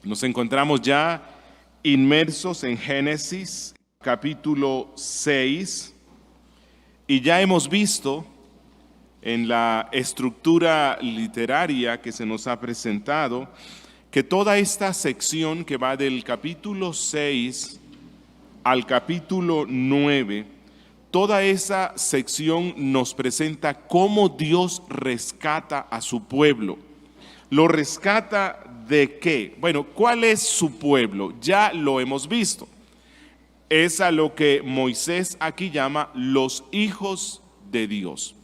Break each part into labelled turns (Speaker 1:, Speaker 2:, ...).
Speaker 1: Nos encontramos ya inmersos en Génesis capítulo 6 y ya hemos visto en la estructura literaria que se nos ha presentado que toda esta sección que va del capítulo 6 al capítulo 9, toda esa sección nos presenta cómo Dios rescata a su pueblo. ¿Lo rescata de qué? Bueno, ¿cuál es su pueblo? Ya lo hemos visto. Es a lo que Moisés aquí llama los hijos de Dios.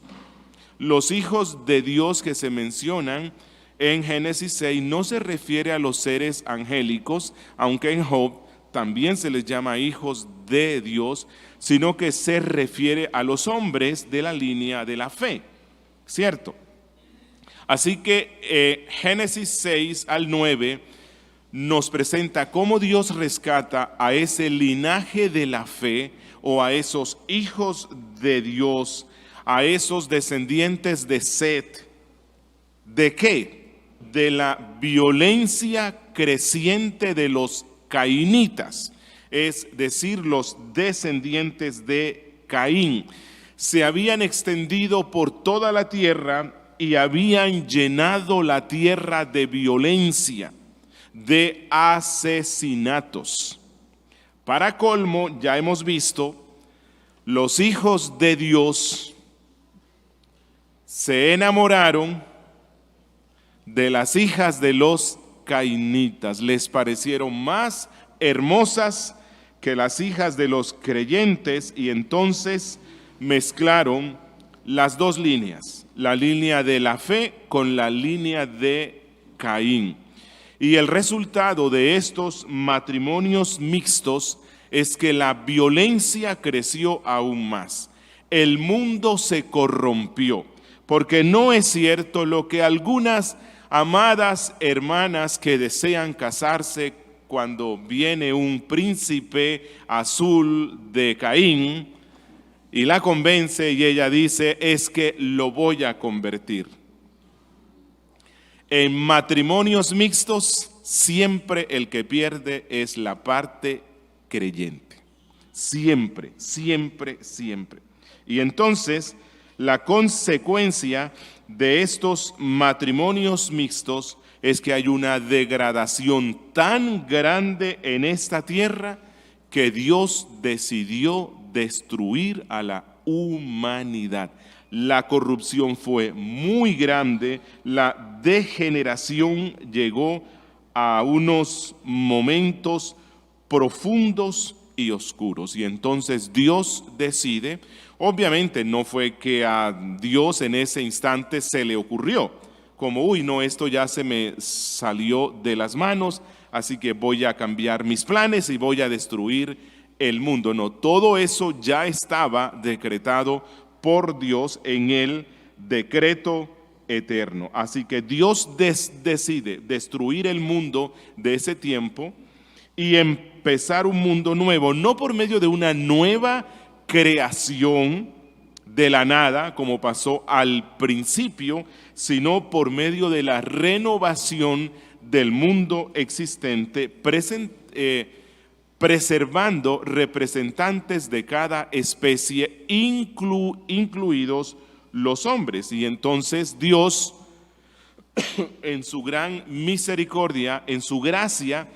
Speaker 1: Los hijos de Dios que se mencionan en Génesis 6 no se refiere a los seres angélicos, aunque en Job también se les llama hijos de Dios, sino que se refiere a los hombres de la línea de la fe, ¿cierto? Así que Génesis 6 al 9 nos presenta cómo Dios rescata a ese linaje de la fe o a esos hijos de Dios, a esos descendientes de Set. ¿De qué? De la violencia creciente de los cainitas, es decir, los descendientes de Caín. Se habían extendido por toda la tierra y habían llenado la tierra de violencia, de asesinatos. Para colmo, ya hemos visto, los hijos de Dios se enamoraron de las hijas de los cainitas, les parecieron más hermosas que las hijas de los creyentes y entonces mezclaron las dos líneas, la línea de la fe con la línea de Caín. Y el resultado de estos matrimonios mixtos es que la violencia creció aún más. El mundo se corrompió, porque no es cierto lo que algunas amadas hermanas que desean casarse cuando viene un príncipe azul de Caín y la convence y ella dice, es que lo voy a convertir. En matrimonios mixtos siempre el que pierde es la parte creyente. Siempre, siempre, siempre. Y entonces la consecuencia de estos matrimonios mixtos es que hay una degradación tan grande en esta tierra que Dios decidió destruir a la humanidad. La corrupción fue muy grande, la degeneración llegó a unos momentos profundos y oscuros. Y entonces Dios decide, obviamente no fue que a Dios en ese instante se le ocurrió, como, uy, no, esto ya se me salió de las manos, así que voy a cambiar mis planes y voy a destruir el mundo. No, todo eso ya estaba decretado por Dios en el decreto eterno. Así que Dios decide destruir el mundo de ese tiempo y empezar un mundo nuevo, no por medio de una nueva creación de la nada, como pasó al principio, sino por medio de la renovación del mundo existente, preservando representantes de cada especie, incluidos los hombres. Y entonces Dios, en su gran misericordia, en su gracia,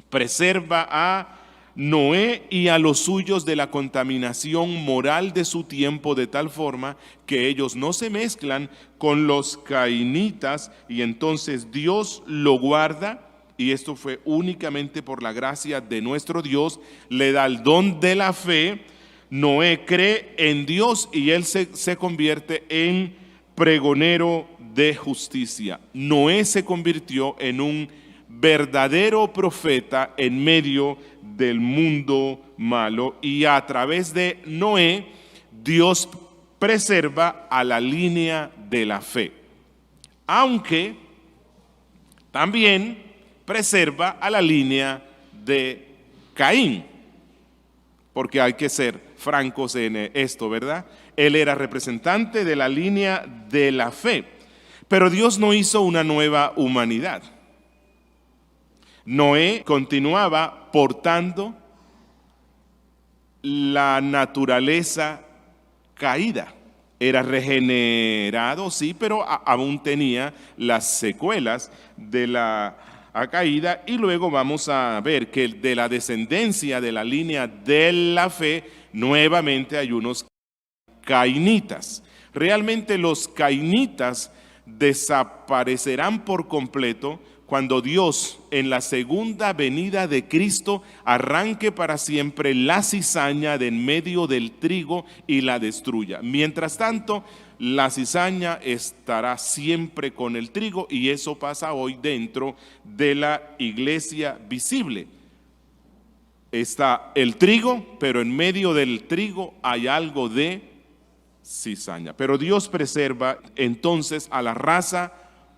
Speaker 1: preserva a Noé y a los suyos de la contaminación moral de su tiempo, de tal forma que ellos no se mezclan con los cainitas, y entonces Dios lo guarda, y esto fue únicamente por la gracia de nuestro Dios. Le da el don de la fe. Noé cree en Dios y él se convierte en pregonero de justicia. Noé se convirtió en un verdadero profeta en medio del mundo malo, y a través de Noé Dios preserva a la línea de la fe, aunque también preserva a la línea de Caín, porque hay que ser francos en esto, ¿verdad? Él era representante de la línea de la fe, pero Dios no hizo una nueva humanidad. Noé continuaba portando la naturaleza caída. Era regenerado, sí, pero aún tenía las secuelas de la caída. Y luego vamos a ver que de la descendencia de la línea de la fe, nuevamente hay unos cainitas. Realmente los cainitas desaparecerán por completo cuando Dios en la segunda venida de Cristo arranque para siempre la cizaña de en medio del trigo y la destruya. Mientras tanto, la cizaña estará siempre con el trigo, y eso pasa hoy dentro de la iglesia visible. Está el trigo, pero en medio del trigo hay algo de cizaña. Pero Dios preserva entonces a la raza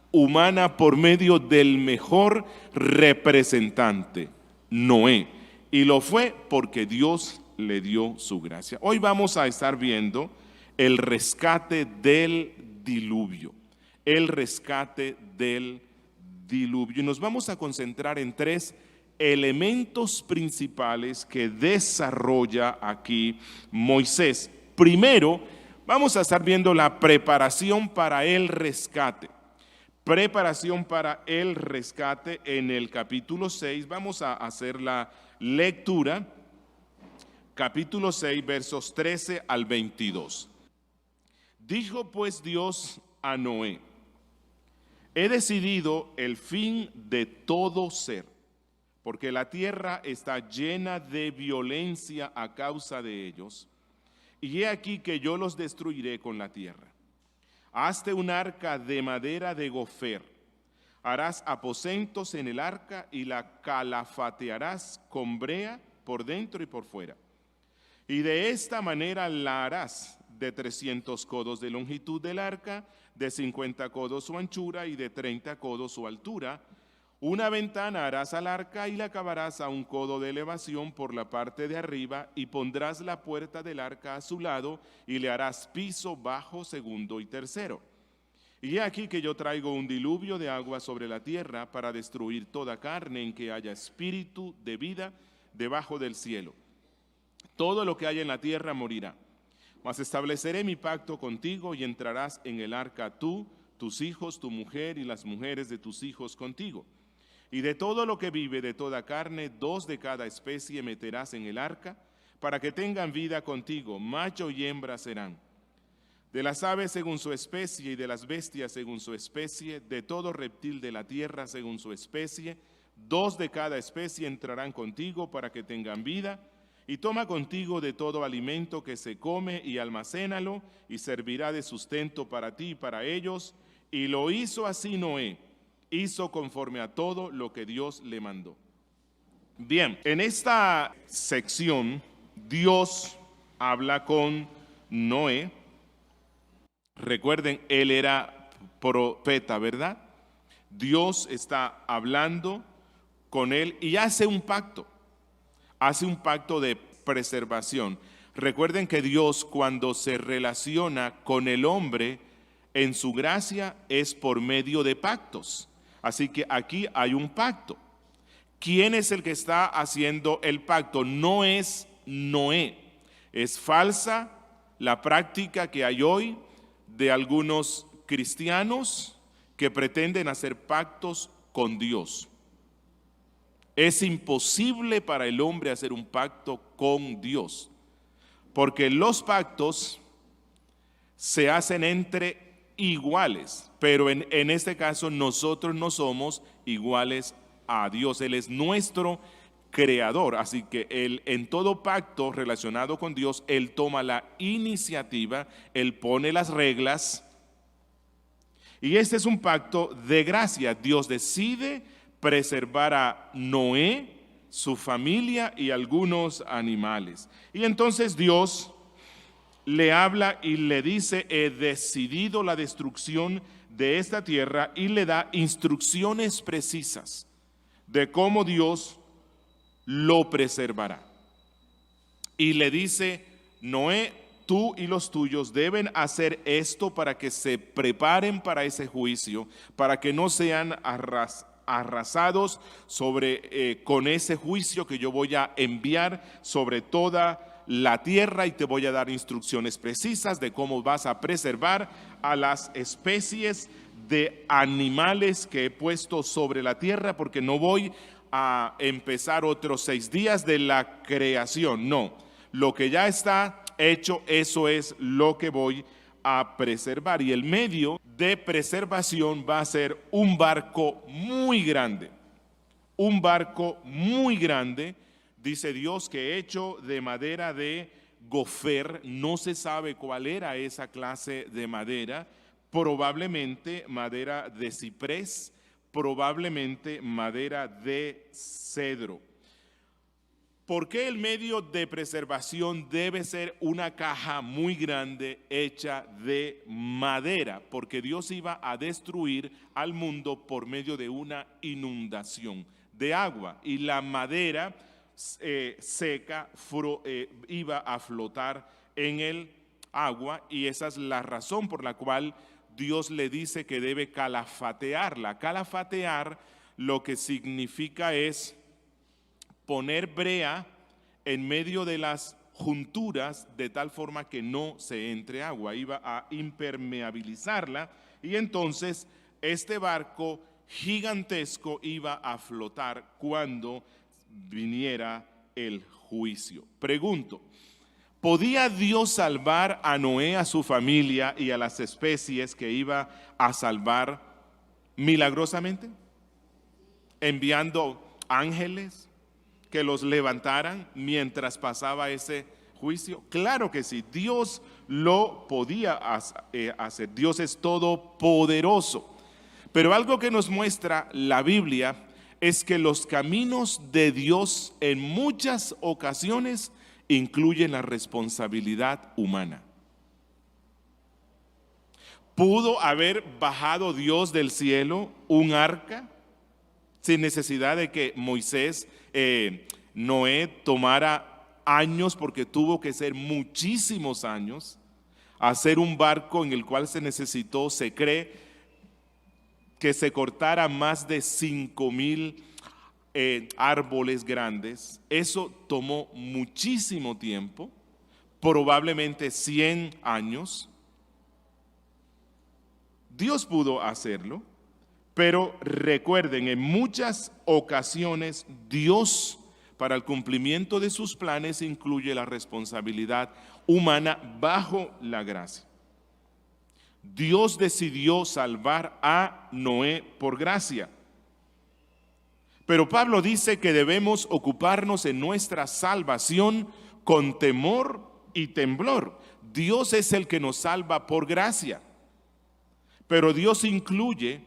Speaker 1: humana por medio del mejor representante, Noé. Y lo fue porque Dios le dio su gracia. Hoy vamos a estar viendo el rescate del diluvio. El rescate del diluvio. Y nos vamos a concentrar en tres elementos principales que desarrolla aquí Moisés. Primero, vamos a estar viendo la preparación para el rescate. Preparación para el rescate en el capítulo 6. Vamos a hacer la lectura. Capítulo 6, versos 13 al 22. Dijo pues Dios a Noé: he decidido el fin de todo ser, porque la tierra está llena de violencia a causa de ellos, y he aquí que yo los destruiré con la tierra. Hazte un arca de madera de gofer, harás aposentos en el arca y la calafatearás con brea por dentro y por fuera. Y de esta manera la harás de 300 codos de longitud del arca, de 50 codos su anchura y de 30 codos su altura. Una ventana harás al arca y la acabarás a 1 codo de elevación por la parte de arriba, y pondrás la puerta del arca a su lado y le harás piso bajo, segundo y tercero. Y he aquí que yo traigo un diluvio de agua sobre la tierra para destruir toda carne en que haya espíritu de vida debajo del cielo. Todo lo que haya en la tierra morirá. Mas estableceré mi pacto contigo y entrarás en el arca tú, tus hijos, tu mujer y las mujeres de tus hijos contigo. Y de todo lo que vive de toda carne, 2 de cada especie meterás en el arca, para que tengan vida contigo, macho y hembra serán. De las aves según su especie y de las bestias según su especie, de todo reptil de la tierra según su especie, 2 de cada especie entrarán contigo para que tengan vida. Y toma contigo de todo alimento que se come y almacénalo, y servirá de sustento para ti y para ellos. Y lo hizo así Noé. Hizo conforme a todo lo que Dios le mandó. Bien, en esta sección Dios habla con Noé. Recuerden, él era profeta, ¿verdad? Dios está hablando con él y hace un pacto. Hace un pacto de preservación. Recuerden que Dios, cuando se relaciona con el hombre en su gracia, es por medio de pactos. Así que aquí hay un pacto. ¿Quién es el que está haciendo el pacto? No es Noé. Es falsa la práctica que hay hoy de algunos cristianos que pretenden hacer pactos con Dios. Es imposible para el hombre hacer un pacto con Dios, porque los pactos se hacen entre iguales, pero en este caso nosotros no somos iguales a Dios. Él es nuestro creador, así que él, en todo pacto relacionado con Dios, él toma la iniciativa, él pone las reglas, y este es un pacto de gracia. Dios decide preservar a Noé, su familia y algunos animales. Y entonces Dios le habla y le dice: he decidido la destrucción de esta tierra, y le da instrucciones precisas de cómo Dios lo preservará. Y le dice: Noé, tú y los tuyos deben hacer esto para que se preparen para ese juicio, para que no sean arrasados con ese juicio que yo voy a enviar sobre toda la tierra, y te voy a dar instrucciones precisas de cómo vas a preservar a las especies de animales que he puesto sobre la tierra, porque no voy a empezar otros 6 días de la creación. No, lo que ya está hecho, eso es lo que voy a preservar. Y el medio de preservación va a ser un barco muy grande. Un barco muy grande, dice Dios, que hecho de madera de gofer. No se sabe cuál era esa clase de madera. Probablemente madera de ciprés, probablemente madera de cedro. ¿Por qué el medio de preservación debe ser una caja muy grande hecha de madera? Porque Dios iba a destruir al mundo por medio de una inundación de agua, y la madera seca iba a flotar en el agua, y esa es la razón por la cual Dios le dice que debe calafatearla. Calafatear lo que significa es poner brea en medio de las junturas de tal forma que no se entre agua. Iba a impermeabilizarla, y entonces este barco gigantesco iba a flotar cuando viniera el juicio. Pregunto, ¿podía Dios salvar a Noé, a su familia y a las especies que iba a salvar milagrosamente? Enviando ángeles que los levantaran mientras pasaba ese juicio. Claro que sí, Dios lo podía hacer. Dios es todopoderoso. Pero algo que nos muestra la Biblia es que los caminos de Dios en muchas ocasiones incluyen la responsabilidad humana. ¿Pudo haber bajado Dios del cielo un arca sin necesidad de que Noé tomara años, porque tuvo que ser muchísimos años, hacer un barco en el cual se necesitó, se cree, que se cortara más de 5,000 árboles grandes? Eso tomó muchísimo tiempo, probablemente 100 años. Dios pudo hacerlo, pero recuerden, en muchas ocasiones Dios, para el cumplimiento de sus planes, incluye la responsabilidad humana bajo la gracia. Dios decidió salvar a Noé por gracia. Pero Pablo dice que debemos ocuparnos en nuestra salvación con temor y temblor. Dios es el que nos salva por gracia, pero Dios incluye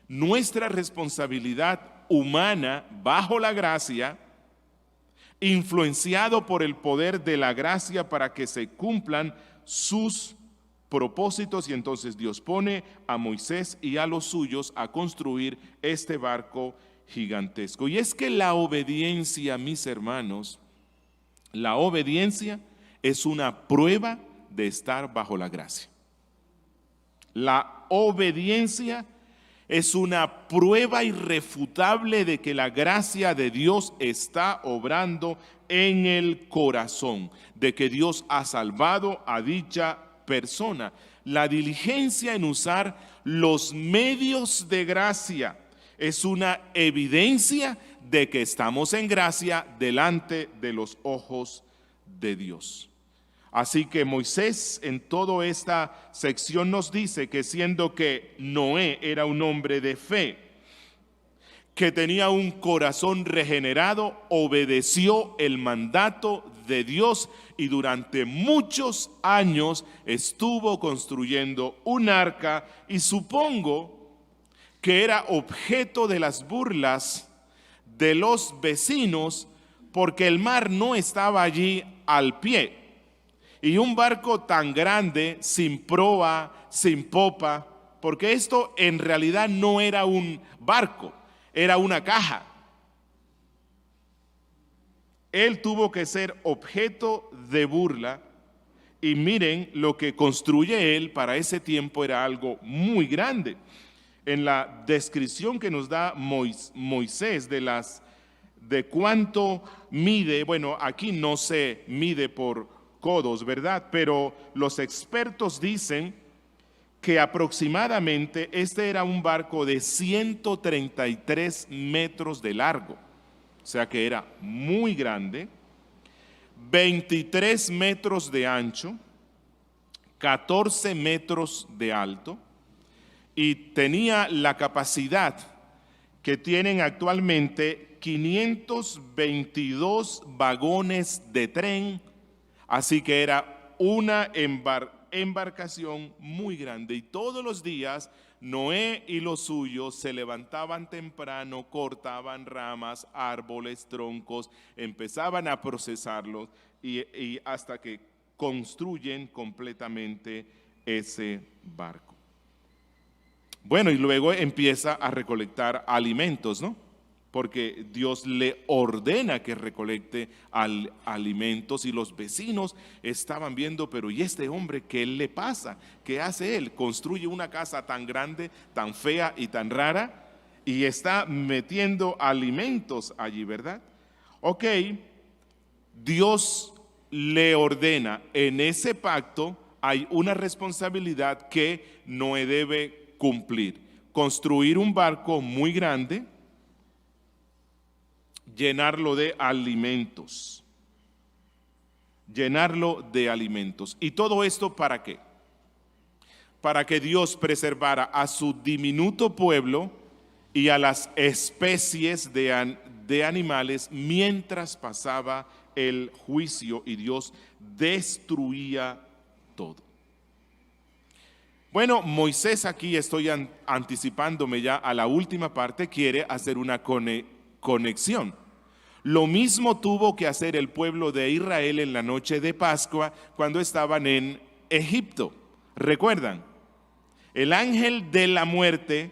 Speaker 1: nuestra responsabilidad humana bajo la gracia, influenciado por el poder de la gracia para que se cumplan sus propósitos. Y entonces Dios pone a Moisés y a los suyos a construir este barco gigantesco. Y es que la obediencia, mis hermanos, la obediencia es una prueba de estar bajo la gracia. La obediencia es una prueba irrefutable de que la gracia de Dios está obrando en el corazón, de que Dios ha salvado a dicha persona. La diligencia en usar los medios de gracia es una evidencia de que estamos en gracia delante de los ojos de Dios. Así que Moisés en toda esta sección nos dice que, siendo que Noé era un hombre de fe, que tenía un corazón regenerado, obedeció el mandato de Dios y durante muchos años estuvo construyendo un arca, y supongo que era objeto de las burlas de los vecinos porque el mar no estaba allí al pie. Y un barco tan grande, sin proa, sin popa, porque esto en realidad no era un barco, era una caja. Él tuvo que ser objeto de burla, y miren lo que construye él. Para ese tiempo era algo muy grande. en la descripción que nos da Moisés de cuánto mide. Bueno, aquí no se mide por codos, ¿verdad? Pero los expertos dicen que aproximadamente este era un barco de 133 metros de largo, o sea que era muy grande, 23 metros de ancho, 14 metros de alto, y tenía la capacidad que tienen actualmente 522 vagones de tren, así que era una embarcación muy grande. Y todos los días Noé y los suyos se levantaban temprano, cortaban ramas, árboles, troncos, empezaban a procesarlos y hasta que construyen completamente ese barco. Bueno, y luego empieza a recolectar alimentos, ¿no? Porque Dios le ordena que recolecte alimentos, y los vecinos estaban viendo, pero ¿y este hombre qué le pasa? ¿Qué hace él? Construye una casa tan grande, tan fea y tan rara, y está metiendo alimentos allí, ¿verdad? Ok, Dios le ordena. En ese pacto hay una responsabilidad que Noé debe cumplir: construir un barco muy grande, llenarlo de alimentos. ¿Y todo esto para qué? Para que Dios preservara a su diminuto pueblo y a las especies de animales mientras pasaba el juicio y Dios destruía todo. Bueno, Moisés, aquí estoy anticipándome ya a la última parte, quiere hacer una conexión. Lo mismo tuvo que hacer el pueblo de Israel en la noche de Pascua cuando estaban en Egipto. ¿Recuerdan? El ángel de la muerte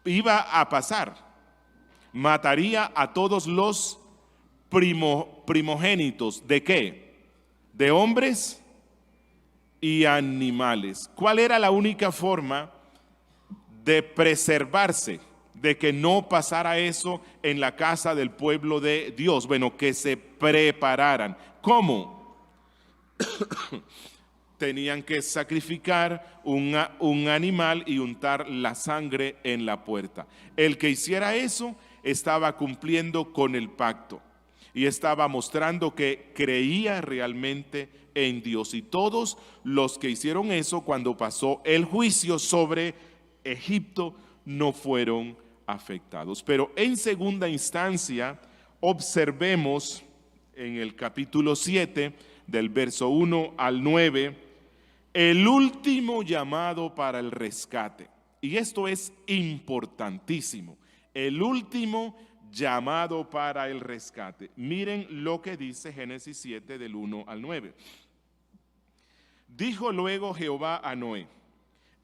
Speaker 1: iba a pasar, mataría a todos los primogénitos. ¿De qué? De hombres y animales. ¿Cuál era la única forma de preservarse, de que no pasara eso en la casa del pueblo de Dios? Bueno, que se prepararan. ¿Cómo? Tenían que sacrificar un animal y untar la sangre en la puerta. El que hiciera eso estaba cumpliendo con el pacto y estaba mostrando que creía realmente en Dios. Y todos los que hicieron eso, cuando pasó el juicio sobre Egipto, no fueron afectados. Pero en segunda instancia, observemos en el capítulo 7, del verso 1 al 9, el último llamado para el rescate. Y esto es importantísimo. El último llamado para el rescate. Miren lo que dice Génesis 7 del 1 al 9. Dijo luego Jehová a Noé: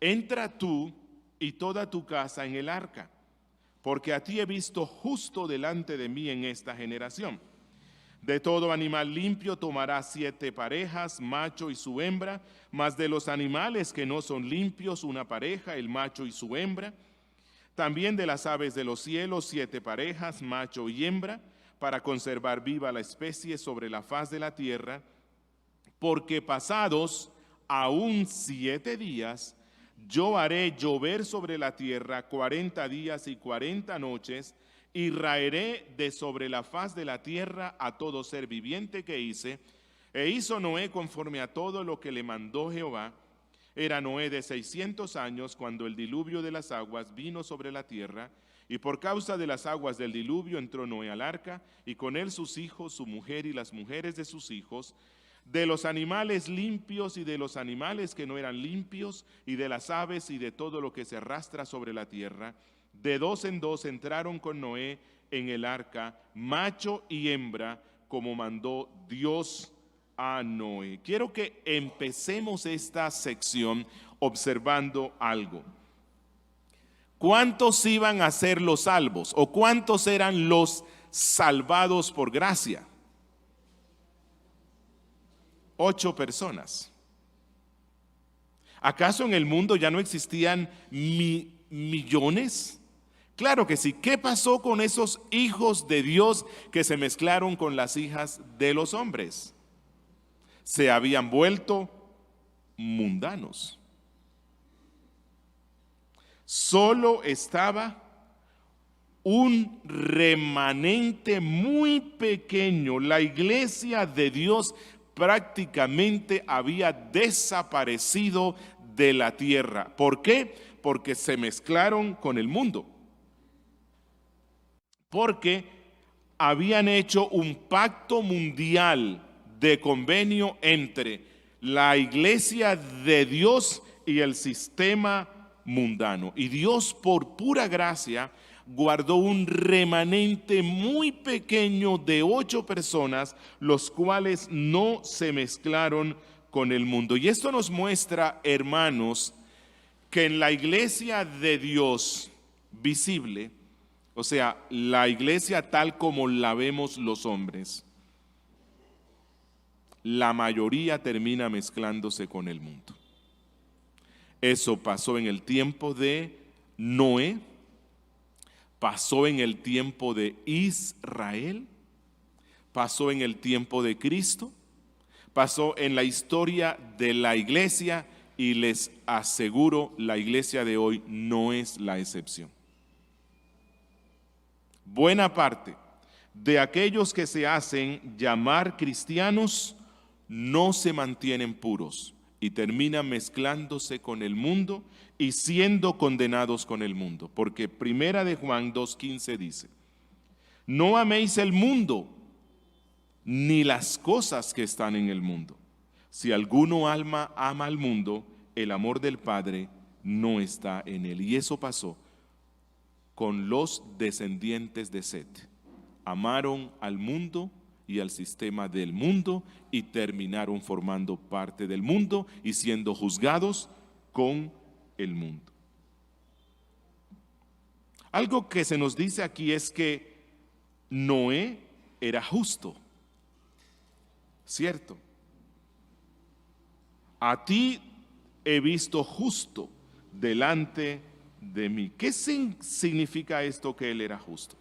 Speaker 1: entra tú y toda tu casa en el arca, porque a ti he visto justo delante de mí en esta generación. De todo animal limpio tomarás 7 parejas, macho y su hembra, mas de los animales que no son limpios, una pareja, el macho y su hembra. También de las aves de los cielos 7 parejas, macho y hembra, para conservar viva la especie sobre la faz de la tierra, porque pasados aún 7 días, yo haré llover sobre la tierra 40 días y 40 noches, y raeré de sobre la faz de la tierra a todo ser viviente que hice. E hizo Noé conforme a todo lo que le mandó Jehová. Era Noé de 600 años cuando el diluvio de las aguas vino sobre la tierra, y por causa de las aguas del diluvio entró Noé al arca, y con él sus hijos, su mujer y las mujeres de sus hijos, de los animales limpios y de los animales que no eran limpios, y de las aves y de todo lo que se arrastra sobre la tierra. De 2 en 2 entraron con Noé en el arca, macho y hembra, como mandó Dios a Noé. Quiero que empecemos esta sección observando algo. ¿Cuántos iban a ser los salvos? ¿O cuántos eran los salvados por gracia? 8 personas. ¿Acaso en el mundo ya no existían millones? Claro que sí. ¿Qué pasó con esos hijos de Dios que se mezclaron con las hijas de los hombres? Se habían vuelto mundanos. Solo estaba un remanente muy pequeño. La iglesia de Dios prácticamente había desaparecido de la tierra. ¿Por qué? Porque se mezclaron con el mundo. Porque habían hecho un pacto mundial de convenio entre la iglesia de Dios y el sistema mundano. Y Dios, por pura gracia, guardó un remanente muy pequeño de 8 personas, los cuales no se mezclaron con el mundo. Y esto nos muestra, hermanos, que en la iglesia de Dios visible, o sea, la iglesia tal como la vemos los hombres, la mayoría termina mezclándose con el mundo. Eso pasó en el tiempo de Noé, pasó en el tiempo de Israel, pasó en el tiempo de Cristo, pasó en la historia de la iglesia y les aseguro, la iglesia de hoy no es la excepción. Buena parte de aquellos que se hacen llamar cristianos no se mantienen puros y terminan mezclándose con el mundo y siendo condenados con el mundo. Porque primera de Juan 2:15 dice: no améis el mundo ni las cosas que están en el mundo. Si alguno ama al mundo, el amor del Padre no está en él. Y eso pasó con los descendientes de Set. Amaron al mundo y al sistema del mundo y terminaron formando parte del mundo y siendo juzgados con el mundo. Algo que se nos dice aquí es que Noé era justo, ¿cierto? A ti he visto justo delante de mí. ¿Qué significa esto que él era justo?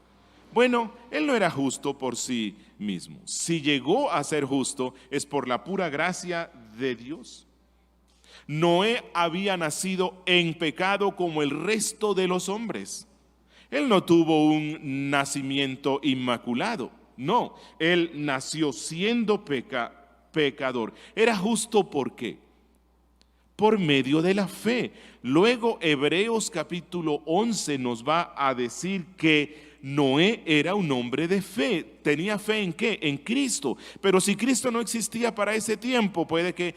Speaker 1: Bueno, él no era justo por sí mismo. Si llegó a ser justo es por la pura gracia de Dios. Noé había nacido en pecado como el resto de los hombres. Él no tuvo un nacimiento inmaculado. No, él nació siendo pecador. Era justo ¿por qué? Por medio de la fe. Luego Hebreos capítulo 11 nos va a decir que Noé era un hombre de fe. ¿Tenía fe en qué? En Cristo. Pero si Cristo no existía para ese tiempo, puede que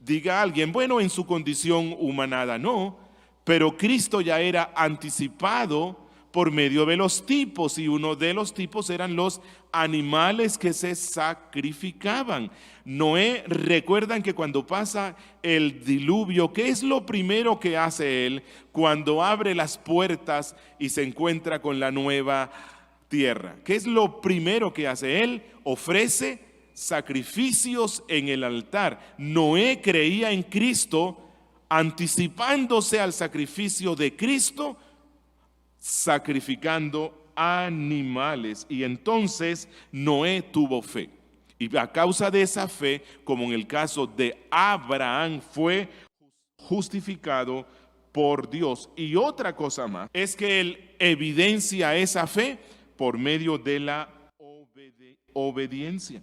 Speaker 1: diga alguien, bueno, en su condición humana no, pero Cristo ya era anticipado por medio de los tipos, y uno de los tipos eran los animales que se sacrificaban. Noé, recuerdan que cuando pasa el diluvio, ¿qué es lo primero que hace él cuando abre las puertas y se encuentra con la nueva tierra? ¿Qué es lo primero que hace él? Ofrece sacrificios en el altar. Noé creía en Cristo, anticipándose al sacrificio de Cristo, sacrificando animales. Y entonces Noé tuvo fe. Y a causa de esa fe, como en el caso de Abraham, fue justificado por Dios. Y otra cosa más, es que él evidencia esa fe por medio de la obediencia.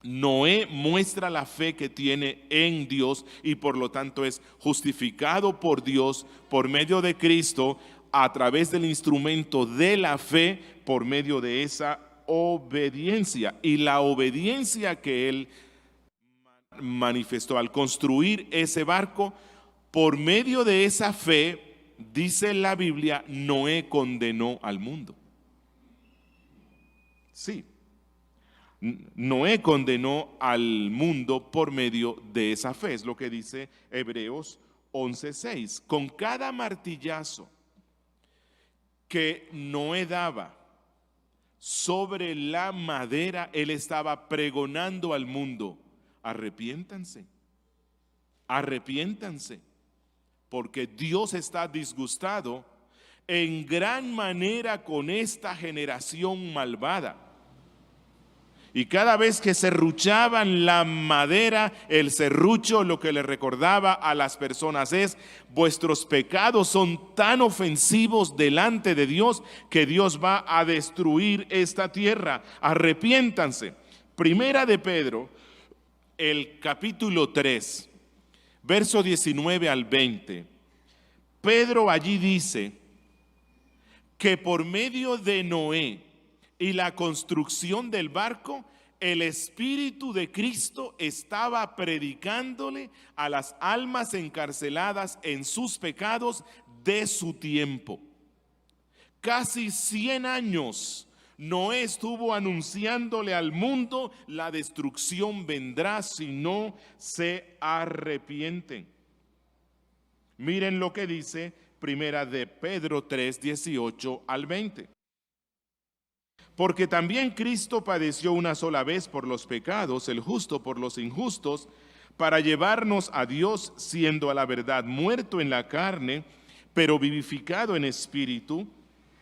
Speaker 1: Noé muestra la fe que tiene en Dios y por lo tanto es justificado por Dios por medio de Cristo a través del instrumento de la fe por medio de esa obediencia. Y la obediencia que él manifestó al construir ese barco, por medio de esa fe, dice la Biblia, Noé condenó al mundo. Sí, Noé condenó al mundo por medio de esa fe, es lo que dice Hebreos 11:6. Con cada martillazo que Noé daba sobre la madera, él estaba pregonando al mundo: arrepiéntanse, arrepiéntanse, porque Dios está disgustado en gran manera con esta generación malvada. Y cada vez que serruchaban la madera, el serrucho lo que le recordaba a las personas es: vuestros pecados son tan ofensivos delante de Dios que Dios va a destruir esta tierra. Arrepiéntanse. Primera de Pedro, el capítulo 3, verso 19 al 20. Pedro allí dice que por medio de Noé y la construcción del barco, el Espíritu de Cristo estaba predicándole a las almas encarceladas en sus pecados de su tiempo. Casi 100 años Noé estuvo anunciándole al mundo: la destrucción vendrá si no se arrepienten. Miren lo que dice Primera de Pedro 3, 18 al 20. Porque también Cristo padeció una sola vez por los pecados, el justo por los injustos, para llevarnos a Dios, siendo a la verdad muerto en la carne, pero vivificado en espíritu,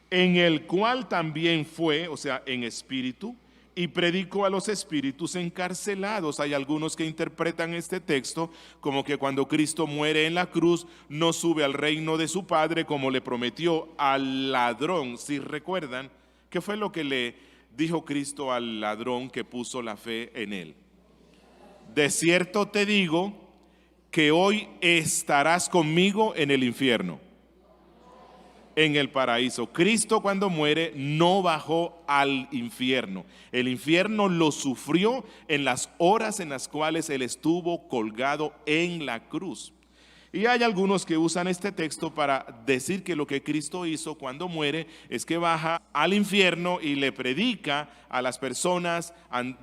Speaker 1: en el cual también fue, o sea, en espíritu, y predicó a los espíritus encarcelados. Hay algunos que interpretan este texto como que cuando Cristo muere en la cruz, no sube al reino de su Padre como le prometió al ladrón. Si recuerdan, ¿qué fue lo que le dijo Cristo al ladrón que puso la fe en él? De cierto te digo que hoy estarás conmigo en el infierno, en el paraíso. Cristo, cuando muere, no bajó al infierno. El infierno lo sufrió en las horas en las cuales él estuvo colgado en la cruz. Y hay algunos que usan este texto para decir que lo que Cristo hizo cuando muere es que baja al infierno y le predica a las personas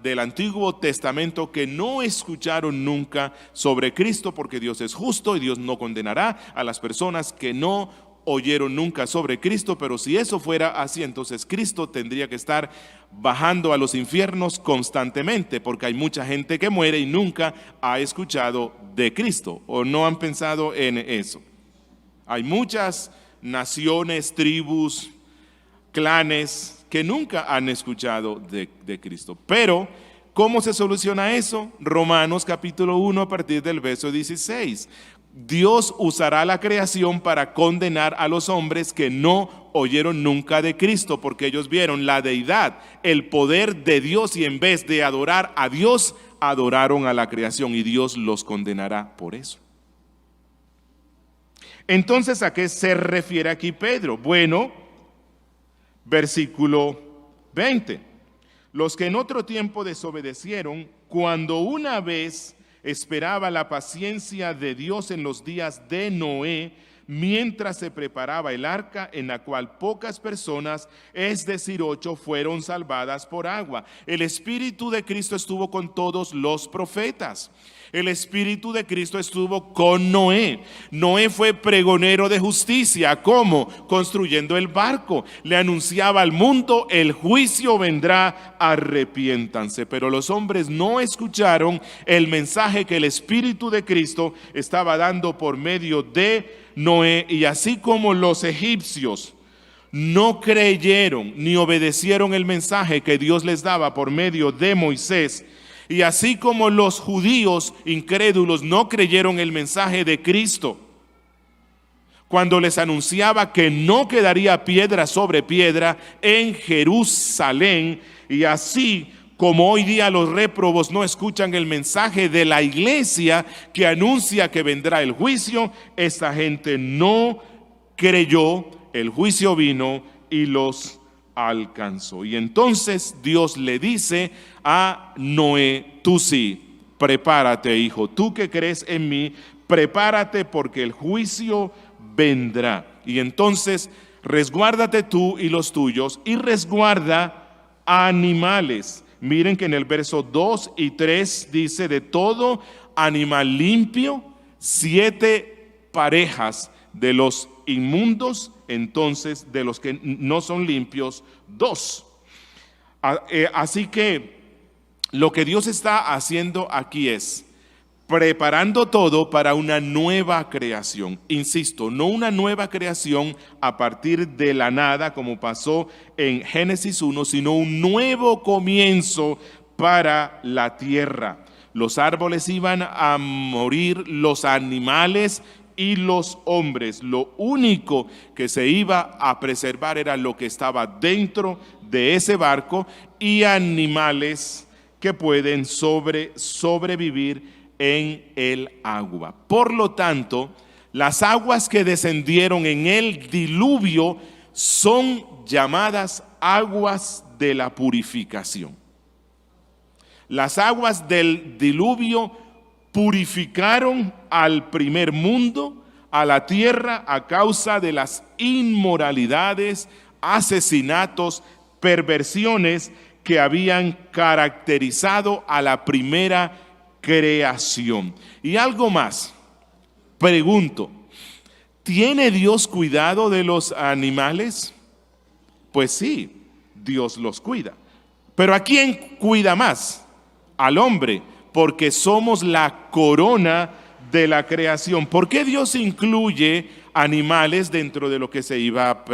Speaker 1: del Antiguo Testamento que no escucharon nunca sobre Cristo, porque Dios es justo y Dios no condenará a las personas que no oyeron nunca sobre Cristo. Pero si eso fuera así, entonces Cristo tendría que estar bajando a los infiernos constantemente, porque hay mucha gente que muere y nunca ha escuchado de Cristo, o no han pensado en eso. Hay muchas naciones, tribus, clanes que nunca han escuchado de Cristo. Pero ¿cómo se soluciona eso? Romanos capítulo 1 a partir del verso 16. Dios usará la creación para condenar a los hombres que no oyeron nunca de Cristo, porque ellos vieron la deidad, el poder de Dios, y en vez de adorar a Dios, adoraron a la creación, y Dios los condenará por eso. Entonces, ¿a qué se refiere aquí Pedro? Bueno, versículo 20. Los que en otro tiempo desobedecieron, cuando una vez esperaba la paciencia de Dios en los días de Noé, mientras se preparaba el arca, en la cual pocas personas, es decir, 8, fueron salvadas por agua. El Espíritu de Cristo estuvo con todos los profetas. El Espíritu de Cristo estuvo con Noé. Noé fue pregonero de justicia. ¿Cómo? Construyendo el barco. Le anunciaba al mundo: el juicio vendrá, arrepiéntanse. Pero los hombres no escucharon el mensaje que el Espíritu de Cristo estaba dando por medio de Noé. Y así como los egipcios no creyeron ni obedecieron el mensaje que Dios les daba por medio de Moisés, y así como los judíos incrédulos no creyeron el mensaje de Cristo cuando les anunciaba que no quedaría piedra sobre piedra en Jerusalén, y así como hoy día los réprobos no escuchan el mensaje de la iglesia que anuncia que vendrá el juicio, esta gente no creyó, el juicio vino y los alcanzó. Y entonces Dios le dice a Noé: tú sí, prepárate, hijo, tú que crees en mí, prepárate, porque el juicio vendrá. Y entonces resguárdate tú y los tuyos, y resguarda animales. Miren que en el verso 2 y 3 dice: de todo animal limpio, 7 parejas, de los inmundos, entonces de los que no son limpios, 2. Así que lo que Dios está haciendo aquí es preparando todo para una nueva creación. Insisto, no una nueva creación a partir de la nada, como pasó en Génesis 1, sino un nuevo comienzo para la tierra. Los árboles iban a morir, los animales y los hombres. Lo único que se iba a preservar era lo que estaba dentro de ese barco y animales que pueden sobrevivir en el agua. Por lo tanto, las aguas que descendieron en el diluvio son llamadas aguas de la purificación. Las aguas del diluvio purificaron al primer mundo, a la tierra, a causa de las inmoralidades, asesinatos, perversiones que habían caracterizado a la primera creación. Y algo más, pregunto, ¿tiene Dios cuidado de los animales? Pues sí, Dios los cuida. Pero ¿a quién cuida más? Al hombre, porque somos la corona de la creación. ¿Por qué Dios incluye animales dentro de lo que se iba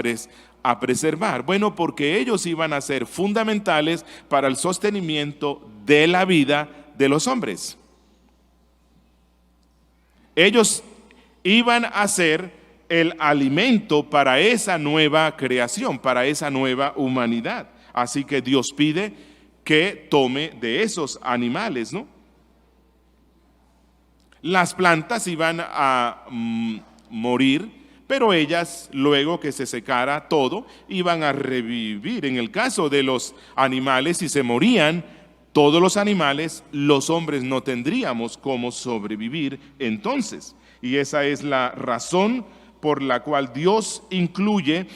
Speaker 1: a preservar? Bueno, porque ellos iban a ser fundamentales para el sostenimiento de la vida de los hombres. Ellos iban a ser el alimento para esa nueva creación, para esa nueva humanidad. Así que Dios pide que tome de esos animales, ¿no? Las plantas iban a morir, pero ellas, luego que se secara todo, iban a revivir. En el caso de los animales, si se morían todos los animales, los hombres no tendríamos cómo sobrevivir entonces. Y esa es la razón por la cual Dios incluye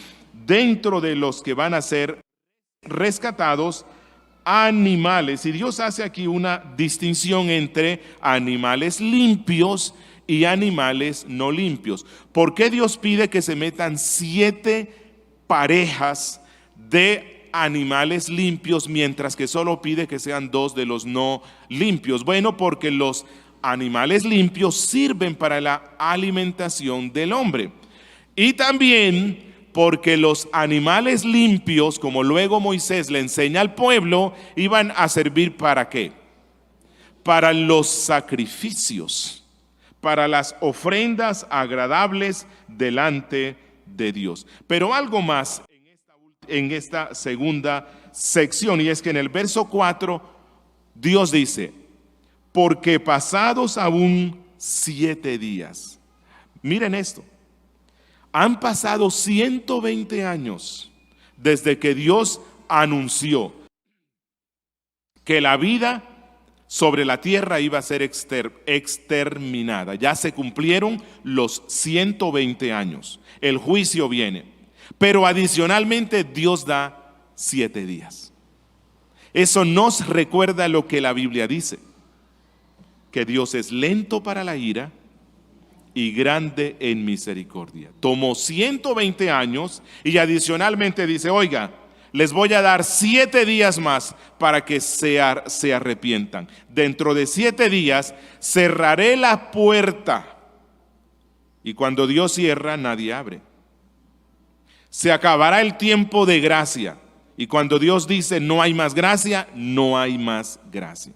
Speaker 1: dentro de los que van a ser rescatados animales. Y Dios hace aquí una distinción entre animales limpios y animales no limpios. ¿Por qué Dios pide que se metan 7 parejas de animales limpios mientras que solo pide que sean 2 de los no limpios? Bueno, porque los animales limpios sirven para la alimentación del hombre. Y también porque los animales limpios, como luego Moisés le enseña al pueblo, iban a servir ¿para qué? Para los sacrificios, para las ofrendas agradables delante de Dios. Pero algo más en esta segunda sección, y es que en el verso 4 Dios dice, porque pasados aún 7 días. Miren esto. Han pasado 120 años desde que Dios anunció que la vida sobre la tierra iba a ser exterminada. Ya se cumplieron los 120 años. El juicio viene. Pero adicionalmente Dios da 7 días. Eso nos recuerda lo que la Biblia dice, que Dios es lento para la ira y grande en misericordia. Tomó 120 años y adicionalmente dice, oiga, les voy a dar 7 días más para que se arrepientan. Dentro de 7 días cerraré la puerta y cuando Dios cierra, nadie abre. Se acabará el tiempo de gracia y cuando Dios dice no hay más gracia, no hay más gracia.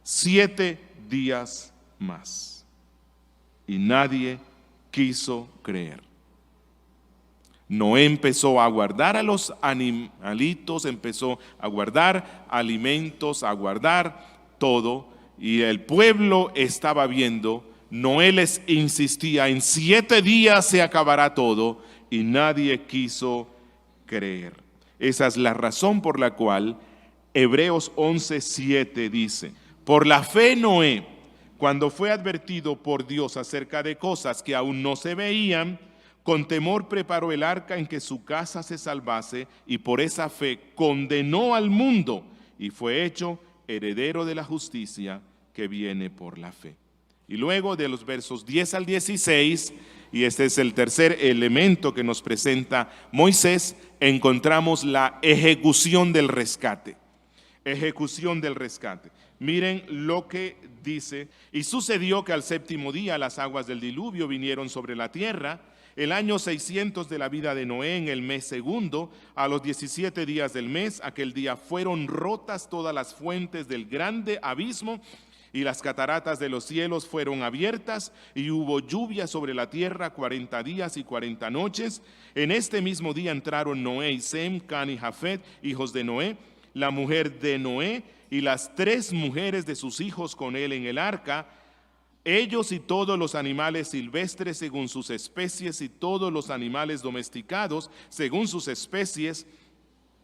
Speaker 1: 7 días más. Y nadie quiso creer. Noé empezó a guardar a los animalitos, empezó a guardar alimentos, a guardar todo. Y el pueblo estaba viendo, Noé les insistía, en 7 días se acabará todo. Y nadie quiso creer. Esa es la razón por la cual Hebreos 11:7 dice, por la fe Noé, cuando fue advertido por Dios acerca de cosas que aún no se veían, con temor preparó el arca en que su casa se salvase y por esa fe condenó al mundo y fue hecho heredero de la justicia que viene por la fe. Y luego de los versos 10 al 16, y este es el tercer elemento que nos presenta Moisés, encontramos la ejecución del rescate. Ejecución del rescate. Miren lo que dice: y sucedió que al séptimo día las aguas del diluvio vinieron sobre la tierra, el año 600 de la vida de Noé, en el mes segundo, a los 17 días del mes. Aquel día fueron rotas todas las fuentes del grande abismo, y las cataratas de los cielos fueron abiertas, y hubo lluvia sobre la tierra 40 días y 40 noches. En este mismo día entraron Noé y Sem, Can y Jafet, hijos de Noé, la mujer de Noé, y las 3 mujeres de sus hijos con él en el arca, ellos y todos los animales silvestres según sus especies, y todos los animales domesticados según sus especies,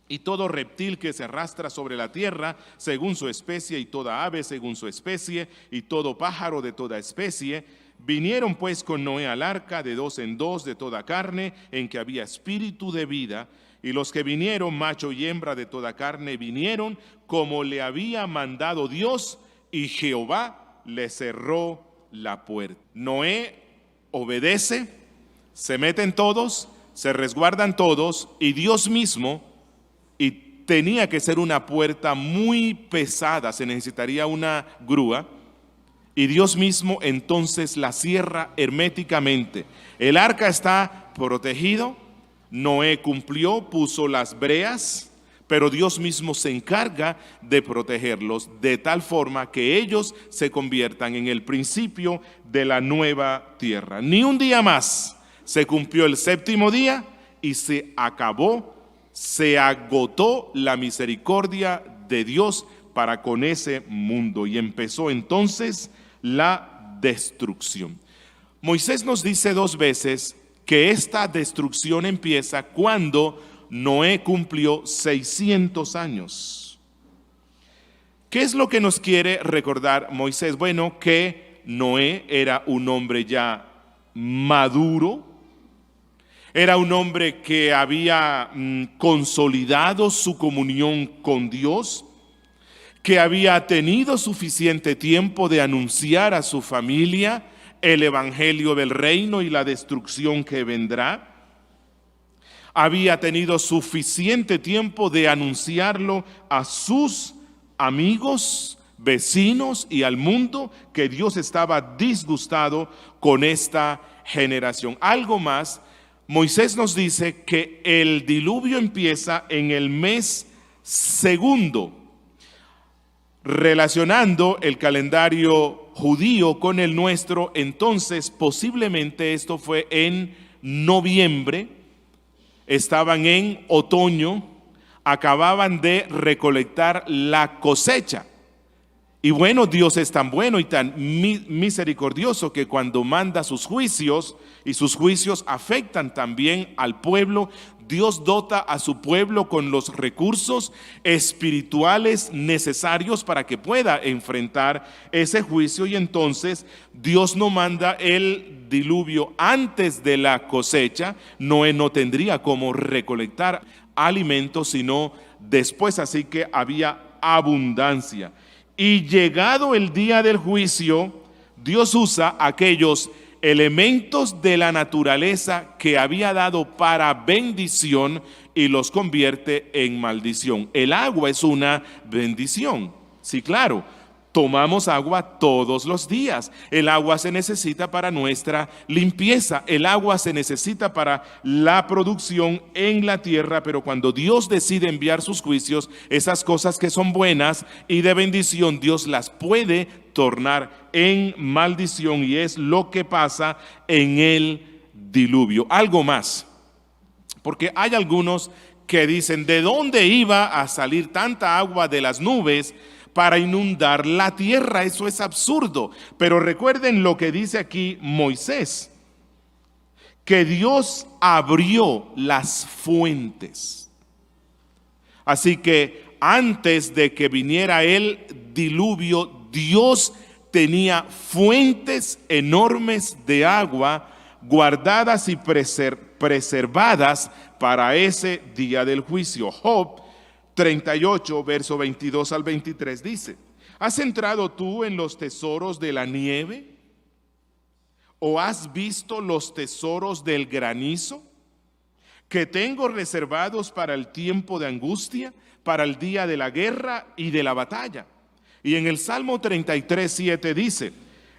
Speaker 1: y todo reptil que se arrastra sobre la tierra según su especie, y toda ave según su especie, y todo pájaro de toda especie. Vinieron pues con Noé al arca de 2 en 2 de toda carne, en que había espíritu de vida. Y los que vinieron, macho y hembra de toda carne, vinieron como le había mandado Dios, y Jehová le cerró la puerta. Noé obedece, se meten todos, se resguardan todos, y Dios mismo, y tenía que ser una puerta muy pesada, se necesitaría una grúa, y Dios mismo entonces la cierra herméticamente. El arca está protegido, Noé cumplió, puso las breas, pero Dios mismo se encarga de protegerlos de tal forma que ellos se conviertan en el principio de la nueva tierra. Ni un día más se cumplió el séptimo día y se acabó, se agotó la misericordia de Dios para con ese mundo, y empezó entonces la destrucción. Moisés nos dice 2 veces que esta destrucción empieza cuando Noé cumplió 600 años. ¿Qué es lo que nos quiere recordar Moisés? Bueno, que Noé era un hombre ya maduro, era un hombre que había consolidado su comunión con Dios, que había tenido suficiente tiempo de anunciar a su familia el evangelio del reino y la destrucción que vendrá. Había tenido suficiente tiempo de anunciarlo a sus amigos, vecinos y al mundo, que Dios estaba disgustado con esta generación. Algo más, Moisés nos dice que el diluvio empieza en el mes segundo, relacionando el calendario judío con el nuestro. Entonces posiblemente esto fue en noviembre, estaban en otoño, acababan de recolectar la cosecha. Y bueno, Dios es tan bueno y tan misericordioso que cuando manda sus juicios, y sus juicios afectan también al pueblo, Dios dota a su pueblo con los recursos espirituales necesarios para que pueda enfrentar ese juicio. Y entonces Dios no manda el diluvio antes de la cosecha. Noé no tendría cómo recolectar alimentos sino después, así que había abundancia. Y llegado el día del juicio, Dios usa aquellos elementos de la naturaleza que había dado para bendición y los convierte en maldición. El agua es una bendición. Sí, claro, tomamos agua todos los días. El agua se necesita para nuestra limpieza. El agua se necesita para la producción en la tierra, pero cuando Dios decide enviar sus juicios, esas cosas que son buenas y de bendición, Dios las puede tornar en maldición, y es lo que pasa en el diluvio. Algo más, porque hay algunos que dicen: ¿de dónde iba a salir tanta agua de las nubes para inundar la tierra? Eso es absurdo. Pero recuerden lo que dice aquí Moisés, que Dios abrió las fuentes. Así que antes de que viniera el diluvio, Dios tenía fuentes enormes de agua guardadas y preservadas para ese día del juicio. Job 38, verso 22 al 23 dice: ¿has entrado tú en los tesoros de la nieve? ¿O has visto los tesoros del granizo, que tengo reservados para el tiempo de angustia, para el día de la guerra y de la batalla? Y en el Salmo 33:7 dice: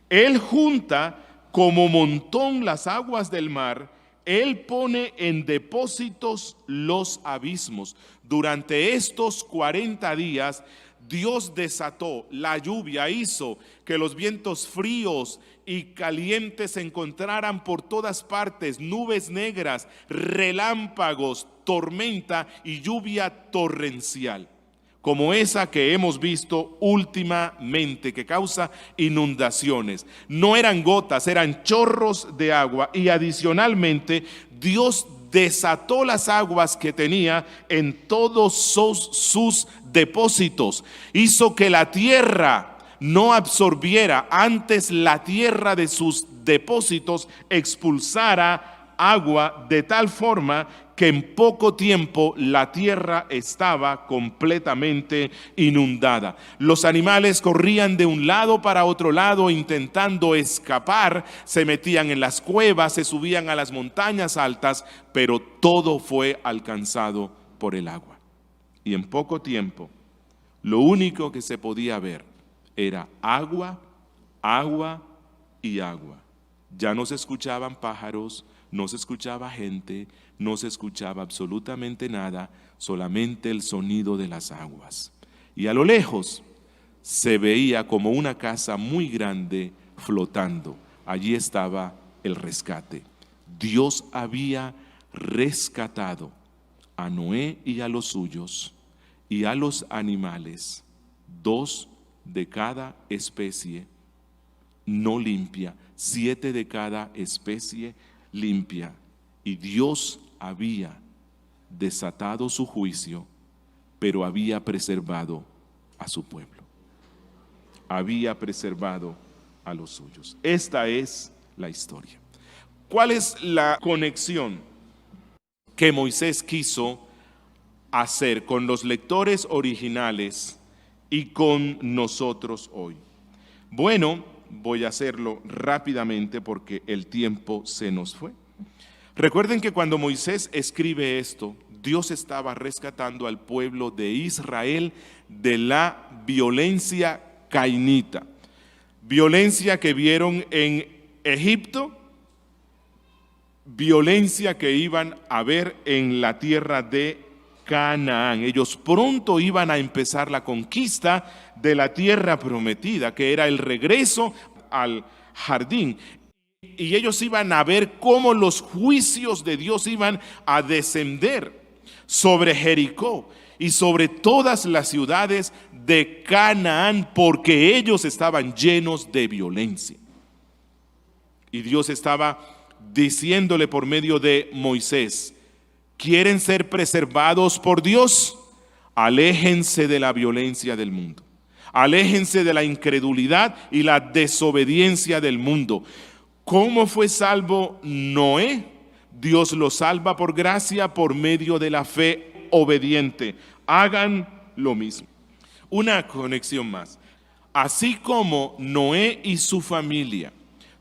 Speaker 1: Él junta como montón las aguas del mar, Él pone en depósitos los abismos. Durante estos 40 días, Dios desató la lluvia, hizo que los vientos fríos y calientes se encontraran por todas partes, nubes negras, relámpagos, tormenta y lluvia torrencial, como esa que hemos visto últimamente, que causa inundaciones. No eran gotas, eran chorros de agua, y adicionalmente Dios desató las aguas que tenía en todos sus depósitos. Hizo que la tierra no absorbiera, antes la tierra de sus depósitos expulsara agua, de tal forma que en poco tiempo la tierra estaba completamente inundada. Los animales corrían de un lado para otro lado intentando escapar, se metían en las cuevas, se subían a las montañas altas, pero todo fue alcanzado por el agua. Y en poco tiempo, lo único que se podía ver era agua, agua y agua. Ya no se escuchaban pájaros, no se escuchaba gente, no se escuchaba absolutamente nada, solamente el sonido de las aguas. Y a lo lejos se veía como una casa muy grande flotando. Allí estaba el rescate. Dios había rescatado a Noé y a los suyos y a los animales, 2 de cada especie no limpia, 7 de cada especie limpia. Y Dios había desatado su juicio, pero había preservado a su pueblo. Había preservado a los suyos. Esta es la historia. ¿Cuál es la conexión que Moisés quiso hacer con los lectores originales y con nosotros hoy? Bueno, voy a hacerlo rápidamente porque el tiempo se nos fue. Recuerden que cuando Moisés escribe esto, Dios estaba rescatando al pueblo de Israel de la violencia cainita. Violencia que vieron en Egipto, violencia que iban a ver en la tierra de Canaán. Ellos pronto iban a empezar la conquista de la tierra prometida, que era el regreso al jardín. Y ellos iban a ver cómo los juicios de Dios iban a descender sobre Jericó y sobre todas las ciudades de Canaán, porque ellos estaban llenos de violencia. Y Dios estaba diciéndole por medio de Moisés: ¿quieren ser preservados por Dios? Aléjense de la violencia del mundo. Aléjense de la incredulidad y la desobediencia del mundo. ¿Cómo fue salvo Noé? Dios lo salva por gracia por medio de la fe obediente. Hagan lo mismo. Una conexión más. Así como Noé y su familia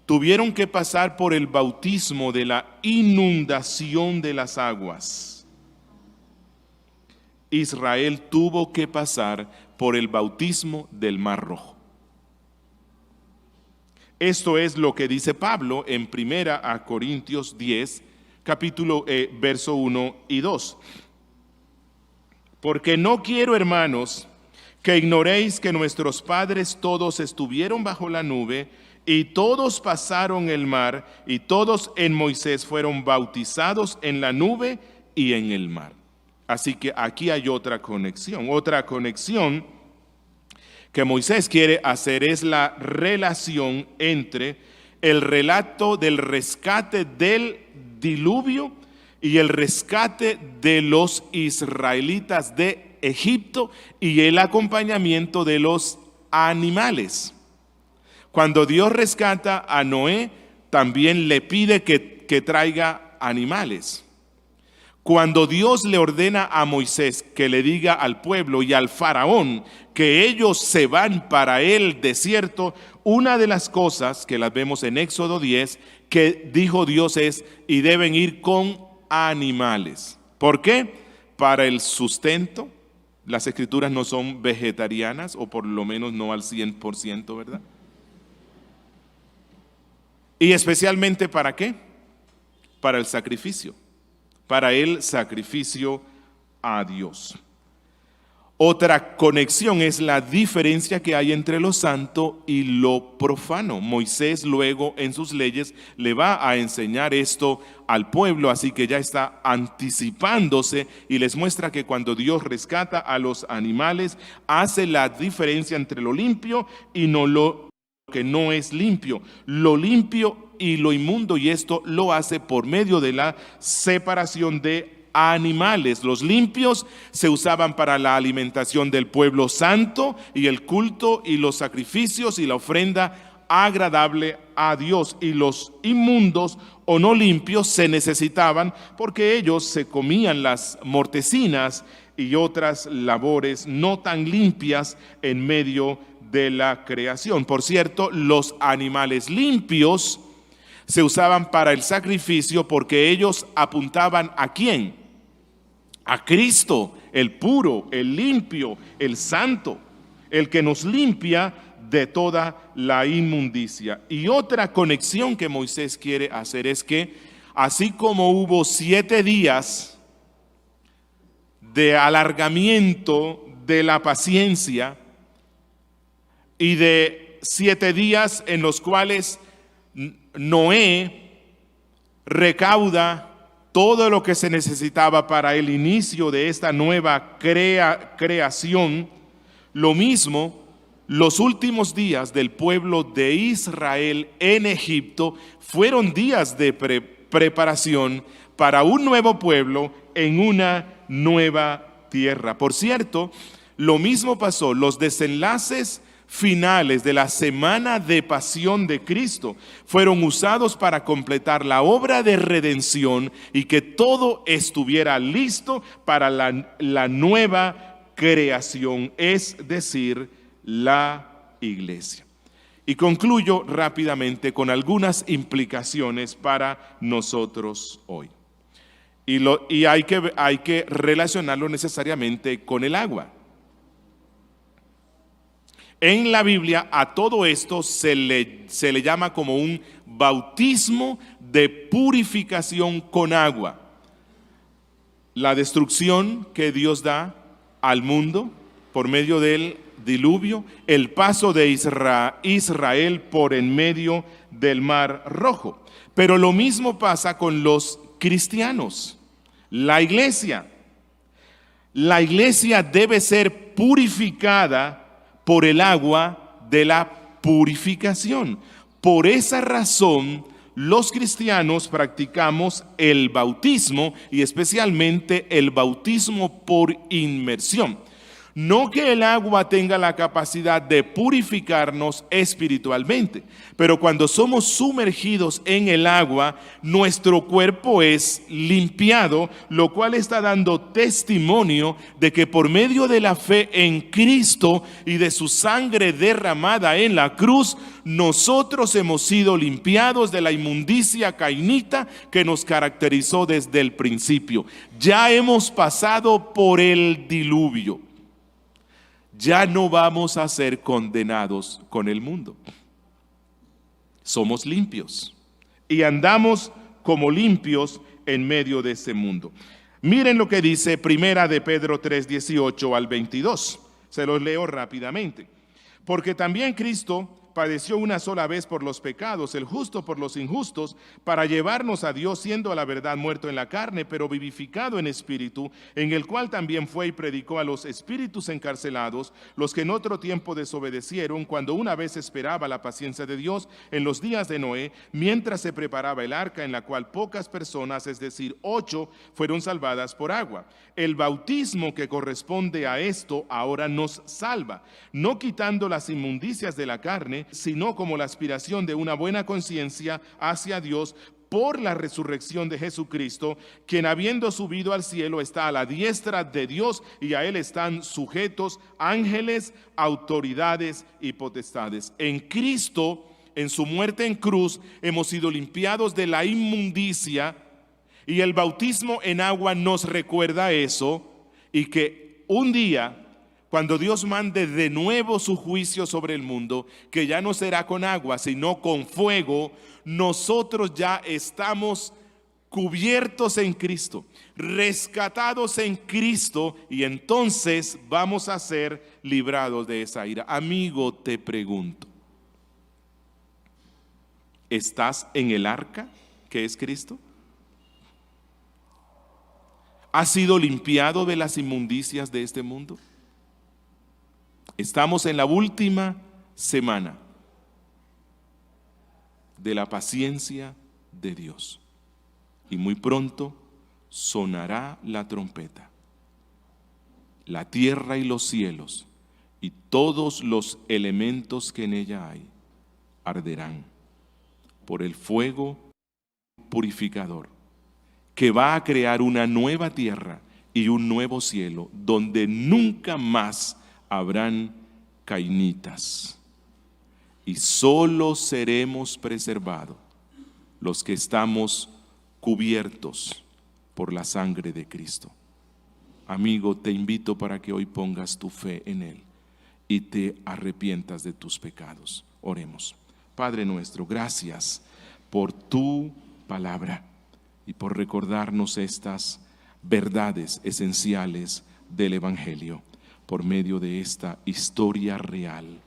Speaker 1: tuvieron que pasar por el bautismo de la inundación de las aguas, Israel tuvo que pasar por el bautismo del Mar Rojo. Esto es lo que dice Pablo en 1 Corintios 10, verso 1 y 2. Porque no quiero, hermanos, que ignoréis que nuestros padres todos estuvieron bajo la nube, y todos pasaron el mar, y todos en Moisés fueron bautizados en la nube y en el mar. Así que aquí hay otra conexión. Otra conexión que Moisés quiere hacer es la relación entre el relato del rescate del diluvio y el rescate de los israelitas de Egipto y el acompañamiento de los animales. Cuando Dios rescata a Noé, también le pide que traiga animales. Cuando Dios le ordena a Moisés que le diga al pueblo y al faraón que ellos se van para el desierto, una de las cosas que las vemos en Éxodo 10 que dijo Dios es: y deben ir con animales. ¿Por qué? Para el sustento Las escrituras no son vegetarianas, o por lo menos no al 100%, ¿verdad? Y especialmente ¿para qué? Para el sacrificio a Dios. Otra conexión es la diferencia que hay entre lo santo y lo profano. Moisés luego en sus leyes le va a enseñar esto al pueblo, así que ya está anticipándose y les muestra que cuando Dios rescata a los animales, hace la diferencia entre lo limpio y no lo que no es limpio, lo limpio y lo inmundo, y esto lo hace por medio de la separación de animales. Los limpios se usaban para la alimentación del pueblo santo y el culto y los sacrificios y la ofrenda agradable a Dios, y los inmundos o no limpios se necesitaban porque ellos se comían las mortecinas y otras labores no tan limpias en medio de la creación. Por cierto, los animales limpios se usaban para el sacrificio porque ellos apuntaban ¿a quién? A Cristo, el puro, el limpio, el santo, el que nos limpia de toda la inmundicia. Y otra conexión que Moisés quiere hacer es que así como hubo 7 días de alargamiento de la paciencia y de 7 días en los cuales Noé recauda todo lo que se necesitaba para el inicio de esta nueva creación, lo mismo, los últimos días del pueblo de Israel en Egipto fueron días de preparación para un nuevo pueblo en una nueva tierra. Por cierto, lo mismo pasó, los desenlaces finales de la semana de pasión de Cristo fueron usados para completar la obra de redención y que todo estuviera listo para la nueva creación, es decir, la iglesia. Y concluyo rápidamente con algunas implicaciones para nosotros hoy. Y hay que relacionarlo necesariamente con el agua. En la Biblia a todo esto se le llama como un bautismo de purificación con agua. La destrucción que Dios da al mundo por medio del diluvio, el paso de Israel por en medio del Mar Rojo. Pero lo mismo pasa con los cristianos. La iglesia debe ser purificada por el agua de la purificación. Por esa razón, los cristianos practicamos el bautismo y especialmente el bautismo por inmersión. No que el agua tenga la capacidad de purificarnos espiritualmente, pero cuando somos sumergidos en el agua, nuestro cuerpo es limpiado, lo cual está dando testimonio de que por medio de la fe en Cristo y de su sangre derramada en la cruz, nosotros hemos sido limpiados de la inmundicia cainita que nos caracterizó desde el principio. Ya hemos pasado por el diluvio. Ya no vamos a ser condenados con el mundo. Somos limpios y andamos como limpios en medio de ese mundo. Miren lo que dice Primera de Pedro 3:18 al 22. Se los leo rápidamente. Porque también Cristo padeció una sola vez por los pecados, el justo por los injustos, para llevarnos a Dios, siendo a la verdad muerto en la carne, pero vivificado en espíritu, en el cual también fue y predicó a los espíritus encarcelados, los que en otro tiempo desobedecieron, cuando una vez esperaba la paciencia de Dios en los días de Noé, mientras se preparaba el arca, en la cual pocas personas, es decir, 8, fueron salvadas por agua. El bautismo que corresponde a esto ahora nos salva, no quitando las inmundicias de la carne, sino como la aspiración de una buena conciencia hacia Dios por la resurrección de Jesucristo, quien habiendo subido al cielo está a la diestra de Dios, y a él están sujetos ángeles, autoridades y potestades. En Cristo, en su muerte en cruz, hemos sido limpiados de la inmundicia, y el bautismo en agua nos recuerda eso, y que un día, cuando Dios mande de nuevo su juicio sobre el mundo, que ya no será con agua, sino con fuego, nosotros ya estamos cubiertos en Cristo, rescatados en Cristo, y entonces vamos a ser librados de esa ira. Amigo, te pregunto, ¿estás en el arca que es Cristo? ¿Has sido limpiado de las inmundicias de este mundo? Estamos en la última semana de la paciencia de Dios. Y muy pronto sonará la trompeta. La tierra y los cielos y todos los elementos que en ella hay arderán por el fuego purificador, que va a crear una nueva tierra y un nuevo cielo donde nunca más habrán cainitas. Y solo seremos preservados los que estamos cubiertos por la sangre de Cristo. Amigo, te invito para que hoy pongas tu fe en Él y te arrepientas de tus pecados. Oremos. Padre nuestro, gracias por tu palabra y por recordarnos estas verdades esenciales del Evangelio por medio de esta historia real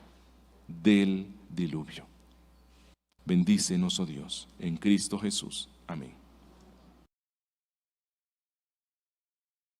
Speaker 1: del diluvio. Bendícenos, oh Dios, en Cristo Jesús. Amén.